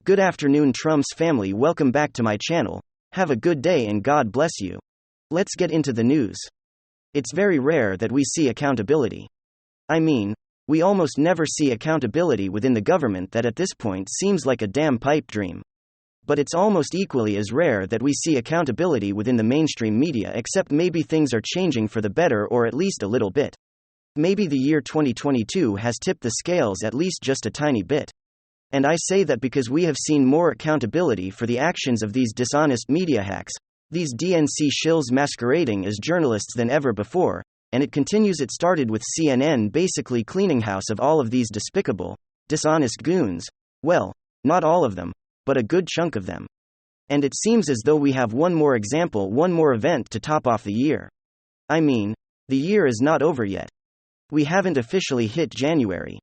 Good afternoon, Trump's family. Welcome back to my channel. Have a good day and God bless you. Let's get into the news. It's very rare that we see accountability. I mean, we almost never see accountability within the government. That at this point seems like a damn pipe dream. But it's almost equally as rare that we see accountability within the mainstream media, except maybe things are changing for the better, or at least a little bit. Maybe the year 2022 has tipped the scales at least just a tiny bit. And I say that because we have seen more accountability for the actions of these dishonest media hacks, these DNC shills masquerading as journalists, than ever before, and it continues. It started with CNN basically cleaning house of all of these despicable, dishonest goons. Well, not all of them, but a good chunk of them. And it seems as though we have one more example, one more event to top off the year. I mean, the year is not over yet. We haven't officially hit January.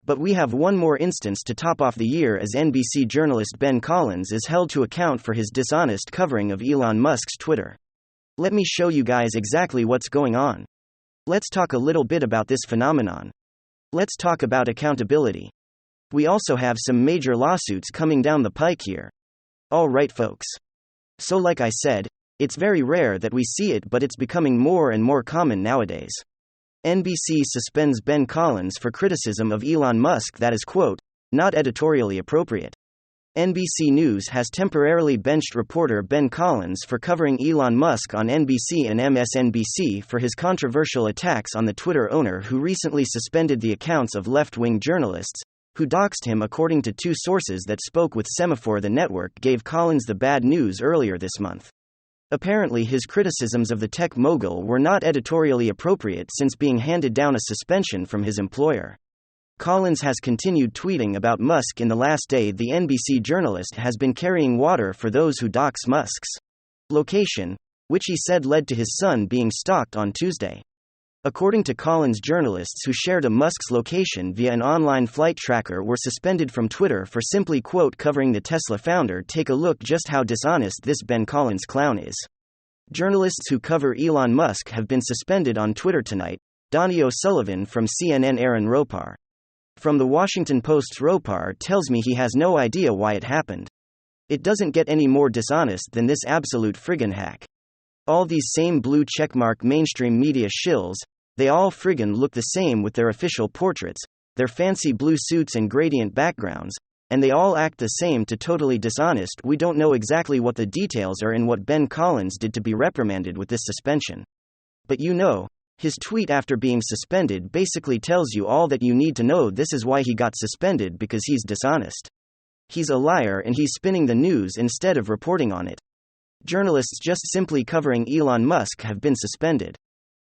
But we have one more instance to top off the year, as NBC journalist Ben Collins is held to account for his dishonest covering of Elon Musk's Twitter. Let me show you guys exactly what's going on. Let's talk a little bit about this phenomenon. Let's talk about accountability. We also have some major lawsuits coming down the pike here. Alright, folks. So, like I said, it's very rare that we see it, but it's becoming more and more common nowadays. NBC suspends Ben Collins for criticism of Elon Musk that is, quote, not editorially appropriate. NBC News has temporarily benched reporter Ben Collins for covering Elon Musk on NBC and MSNBC for his controversial attacks on the Twitter owner, who recently suspended the accounts of left-wing journalists who doxed him. According to two sources that spoke with Semaphore, the network gave Collins the bad news earlier this month. Apparently, his criticisms of the tech mogul were not editorially appropriate since being handed down a suspension from his employer. Collins has continued tweeting about Musk. In the last day, the NBC journalist has been carrying water for those who dox Musk's location, which he said led to his son being stalked on Tuesday. According to Collins, journalists who shared a Musk's location via an online flight tracker were suspended from Twitter for simply, quote, covering the Tesla founder. Take a look just how dishonest this Ben Collins clown is. Journalists who cover Elon Musk have been suspended on Twitter tonight. Donnie O'Sullivan from CNN, Aaron Ropar from The Washington Post's Ropar tells me he has no idea why it happened. It doesn't get any more dishonest than this absolute friggin' hack. All these same blue checkmark mainstream media shills, they all friggin' look the same with their official portraits, their fancy blue suits and gradient backgrounds, and they all act the same to totally dishonest. We don't know exactly what the details are in what Ben Collins did to be reprimanded with this suspension. But you know, his tweet after being suspended basically tells you all that you need to know. This is why he got suspended, because he's dishonest. He's a liar and he's spinning the news instead of reporting on it. Journalists just simply covering Elon Musk have been suspended.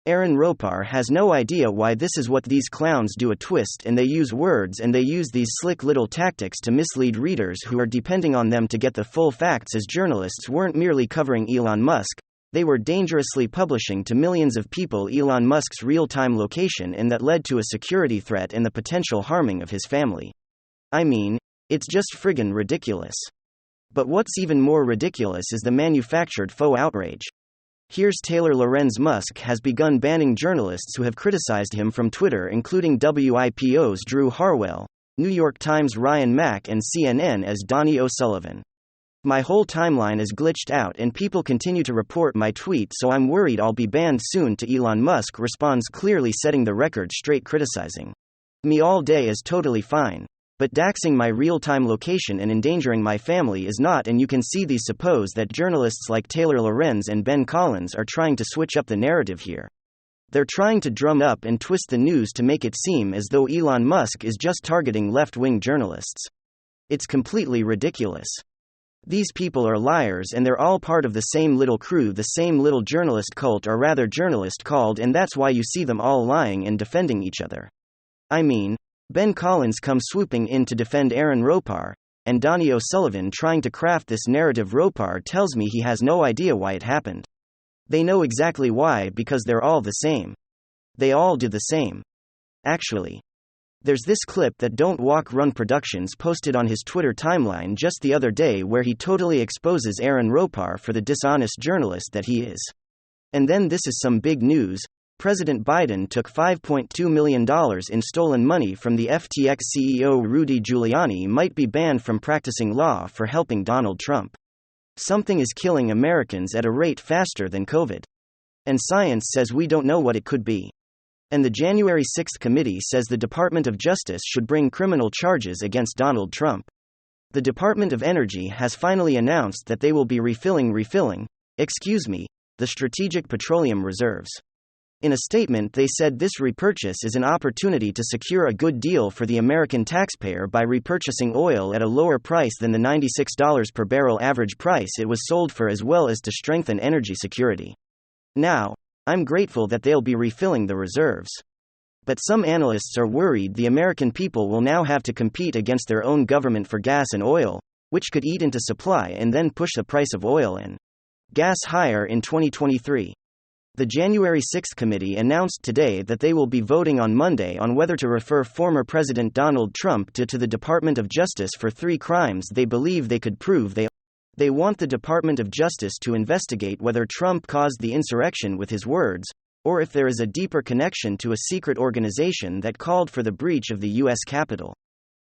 Aaron Ropar has no idea why this is what these clowns do. A twist, and they use words and they use these slick little tactics to mislead readers who are depending on them to get the full facts, as journalists weren't merely covering Elon Musk, they were dangerously publishing to millions of people Elon Musk's real-time location, and that led to a security threat and the potential harming of his family. I mean, it's just friggin' ridiculous. But what's even more ridiculous is the manufactured faux outrage. Here's Taylor Lorenz. Musk has begun banning journalists who have criticized him from Twitter, including WIPO's Drew Harwell, New York Times' Ryan Mack, and CNN as Donnie O'Sullivan. My whole timeline is glitched out and people continue to report my tweet, so I'm worried I'll be banned soon. To Elon Musk responds, clearly setting the record straight. Criticizing me all day is totally fine, but doxing my real-time location and endangering my family is not. And you can see these suppose that journalists like Taylor Lorenz and Ben Collins are trying to switch up the narrative here. They're trying to drum up and twist the news to make it seem as though Elon Musk is just targeting left-wing journalists. It's completely ridiculous. These people are liars, and they're all part of the same little crew, the same little journalist cult, or rather journalist called, and that's why you see them all lying and defending each other. I mean, Ben Collins comes swooping in to defend Aaron Ropar, and Donnie O'Sullivan trying to craft this narrative. Ropar tells me he has no idea why it happened. They know exactly why, because they're all the same. They all do the same. Actually, there's this clip that Don't Walk Run Productions posted on his Twitter timeline just the other day where he totally exposes Aaron Ropar for the dishonest journalist that he is. And then this is some big news. President Biden took $5.2 million in stolen money from the FTX CEO Rudy Giuliani might be banned from practicing law for helping Donald Trump. Something is killing Americans at a rate faster than COVID. And science says we don't know what it could be. And the January 6th committee says the Department of Justice should bring criminal charges against Donald Trump. The Department of Energy has finally announced that they will be refilling the strategic petroleum reserves. In a statement, they said this repurchase is an opportunity to secure a good deal for the American taxpayer by repurchasing oil at a lower price than the $96 per barrel average price it was sold for, as well as to strengthen energy security. Now, I'm grateful that they'll be refilling the reserves. But some analysts are worried the American people will now have to compete against their own government for gas and oil, which could eat into supply and then push the price of oil and gas higher in 2023. The January 6th committee announced today that they will be voting on Monday on whether to refer former President Donald Trump to the Department of Justice for 3 crimes they believe they could prove. They want the Department of Justice to investigate whether Trump caused the insurrection with his words, or if there is a deeper connection to a secret organization that called for the breach of the U.S. Capitol.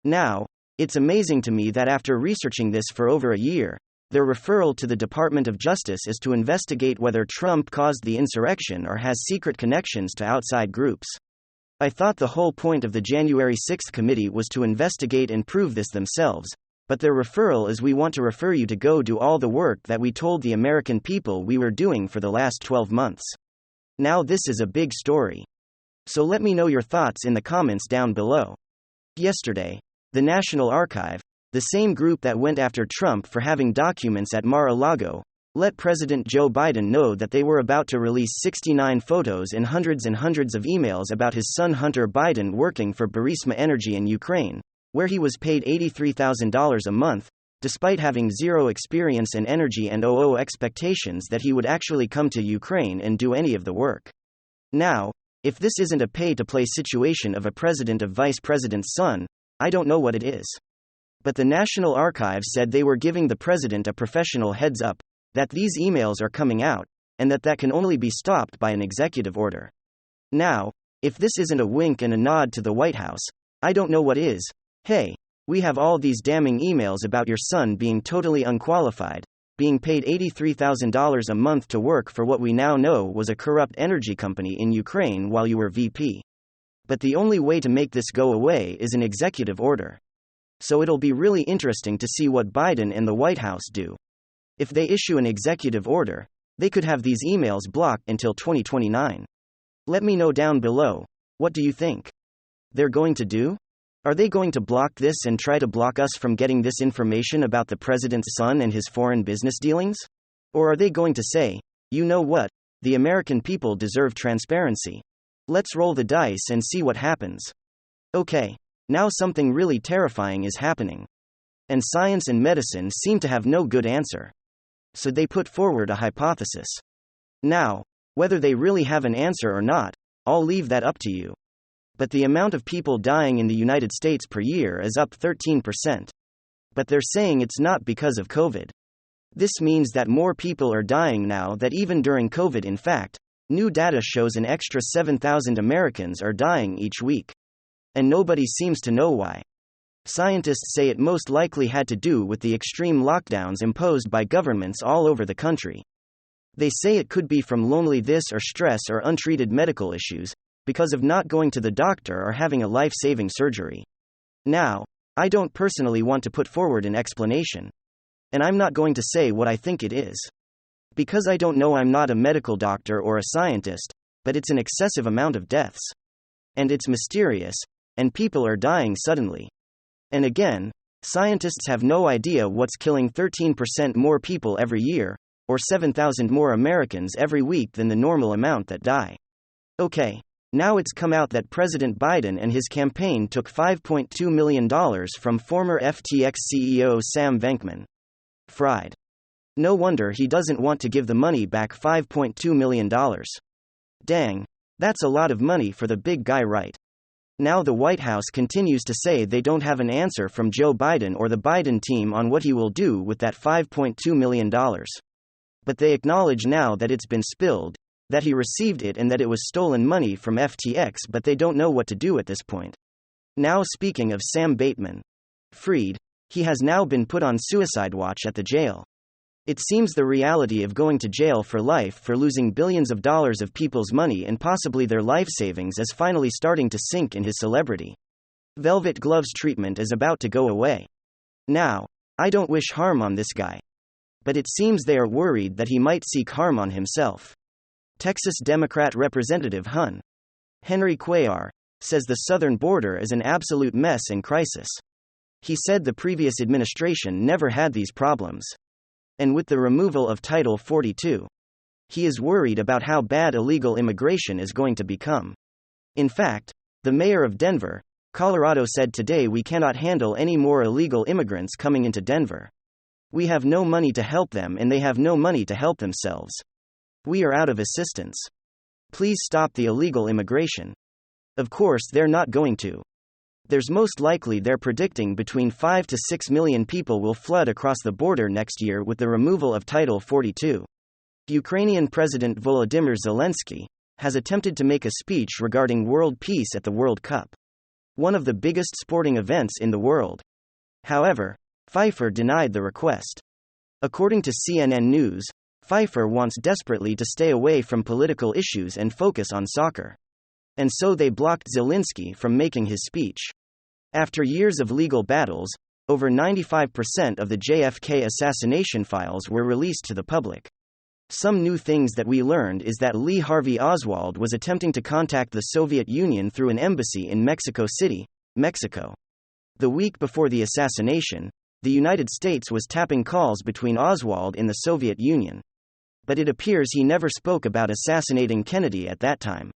Now, it's amazing to me that after researching this for over a year, their referral to the Department of Justice is to investigate whether Trump caused the insurrection or has secret connections to outside groups. I thought the whole point of the January 6th committee was to investigate and prove this themselves, but their referral is we want to refer you to go do all the work that we told the American people we were doing for the last 12 months. Now this is a big story. So let me know your thoughts in the comments down below. Yesterday, the National Archive, the same group that went after Trump for having documents at Mar-a-Lago, let President Joe Biden know that they were about to release 69 photos and hundreds of emails about his son Hunter Biden working for Burisma Energy in Ukraine, where he was paid $83,000 a month, despite having zero experience in energy and expectations that he would actually come to Ukraine and do any of the work. Now, if this isn't a pay-to-play situation of a president of vice president's son, I don't know what it is. But the National Archives said they were giving the president a professional heads up that these emails are coming out, and that can only be stopped by an executive order. Now, if this isn't a wink and a nod to the White House, I don't know what is. Hey, we have all these damning emails about your son being totally unqualified, being paid $83,000 a month to work for what we now know was a corrupt energy company in Ukraine while you were VP. But the only way to make this go away is an executive order. So it'll be really interesting to see what Biden and the White House do. If they issue an executive order, they could have these emails blocked until 2029. Let me know down below. What do you think? They're going to do? Are they going to block this and try to block us from getting this information about the president's son and his foreign business dealings? Or are they going to say, you know what, the American people deserve transparency. Let's roll the dice and see what happens. Okay, now something really terrifying is happening. And science and medicine seem to have no good answer. So they put forward a hypothesis. Now, whether they really have an answer or not, I'll leave that up to you. But the amount of people dying in the United States per year is up 13%. But they're saying it's not because of COVID. This means that more people are dying now than even during COVID. In fact, new data shows an extra 7,000 Americans are dying each week. And nobody seems to know why. Scientists say it most likely had to do with the extreme lockdowns imposed by governments all over the country. They say it could be from loneliness or stress or untreated medical issues, because of not going to the doctor or having a life-saving surgery. Now, I don't personally want to put forward an explanation. And I'm not going to say what I think it is. Because I don't know, I'm not a medical doctor or a scientist, but it's an excessive amount of deaths. And it's mysterious, and people are dying suddenly. And again, scientists have no idea what's killing 13% more people every year, or 7,000 more Americans every week than the normal amount that die. Okay, now it's come out that President Biden and his campaign took $5.2 million from former FTX CEO Sam Bankman-Fried. No wonder he doesn't want to give the money back. $5.2 million. Dang, that's a lot of money for the big guy, right? Now the White House continues to say they don't have an answer from Joe Biden or the Biden team on what he will do with that $5.2 million. But they acknowledge now that it's been spilled. that he received it and that it was stolen money from FTX, but they don't know what to do at this point. Now, speaking of Sam Bankman-Fried, he has now been put on suicide watch at the jail. It seems the reality of going to jail for life for losing billions of dollars of people's money and possibly their life savings is finally starting to sink in his celebrity. Velvet Gloves treatment is about to go away. Now, I don't wish harm on this guy, but it seems they are worried that he might seek harm on himself. Texas Democrat Representative Henry Cuellar says the southern border is an absolute mess and crisis. He said the previous administration never had these problems. And with the removal of Title 42, he is worried about how bad illegal immigration is going to become. In fact, the mayor of Denver, Colorado said today, "We cannot handle any more illegal immigrants coming into Denver. We have no money to help them and they have no money to help themselves. We are out of assistance. Please stop the illegal immigration." Of course, they're not going to. There's most likely they're predicting between 5 to 6 million people will flood across the border next year with the removal of Title 42. Ukrainian President Volodymyr Zelensky has attempted to make a speech regarding world peace at the World Cup, one of the biggest sporting events in the world. However, Pfeiffer denied the request. According to CNN News, Pfeiffer wants desperately to stay away from political issues and focus on soccer. And so they blocked Zelensky from making his speech. After years of legal battles, over 95% of the JFK assassination files were released to the public. Some new things that we learned is that Lee Harvey Oswald was attempting to contact the Soviet Union through an embassy in Mexico City, Mexico. The week before the assassination, the United States was tapping calls between Oswald and the Soviet Union. But it appears he never spoke about assassinating Kennedy at that time.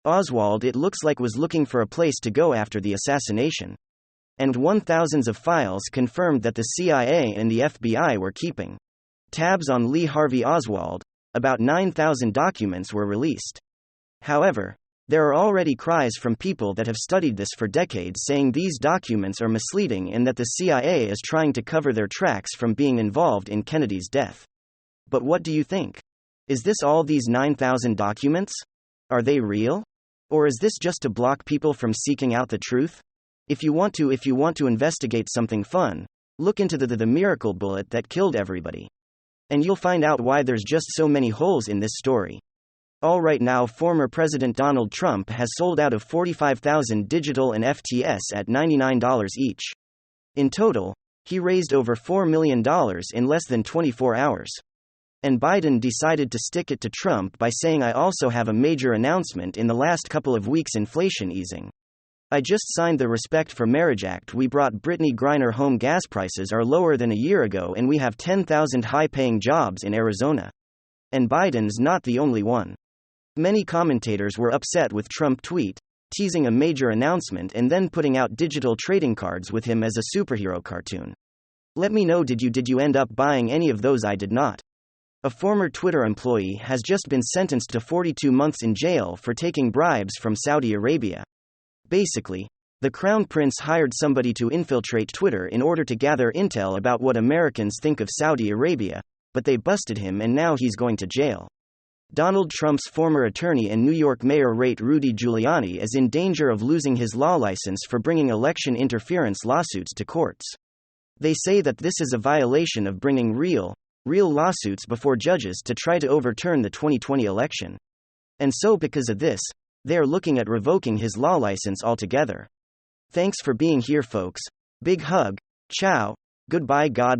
Oswald, it looks like, was looking for a place to go after the assassination. And thousands of files confirmed that the CIA and the FBI were keeping tabs on Lee Harvey Oswald. About 9,000 documents were released. However, there are already cries from people that have studied this for decades saying these documents are misleading and that the CIA is trying to cover their tracks from being involved in Kennedy's death. But what do you think? Is this all these 9,000 documents? Are they real? Or is this just to block people from seeking out the truth? If you want to investigate something fun, look into the miracle bullet that killed everybody. And you'll find out why there's just so many holes in this story. All right, now former President Donald Trump has sold out of 45,000 digital and FTS at $99 each. In total, he raised over $4 million in less than 24 hours. And Biden decided to stick it to Trump by saying, "I also have a major announcement in the last couple of weeks: inflation easing. I just signed the Respect for Marriage Act. We brought Brittany Griner home. Gas prices are lower than a year ago and we have 10,000 high-paying jobs in Arizona." And Biden's not the only one. Many commentators were upset with Trump tweet, teasing a major announcement and then putting out digital trading cards with him as a superhero cartoon. Let me know, did you end up buying any of those? I did not. A former Twitter employee has just been sentenced to 42 months in jail for taking bribes from Saudi Arabia. Basically, the Crown Prince hired somebody to infiltrate Twitter in order to gather intel about what Americans think of Saudi Arabia, but they busted him and now he's going to jail. Donald Trump's former attorney and New York Mayor Rudy Giuliani is in danger of losing his law license for bringing election interference lawsuits to courts. They say that this is a violation of bringing real lawsuits before judges to try to overturn the 2020 election. And so because of this, they are looking at revoking his law license altogether. Thanks for being here, folks. Big hug. Ciao. Goodbye. God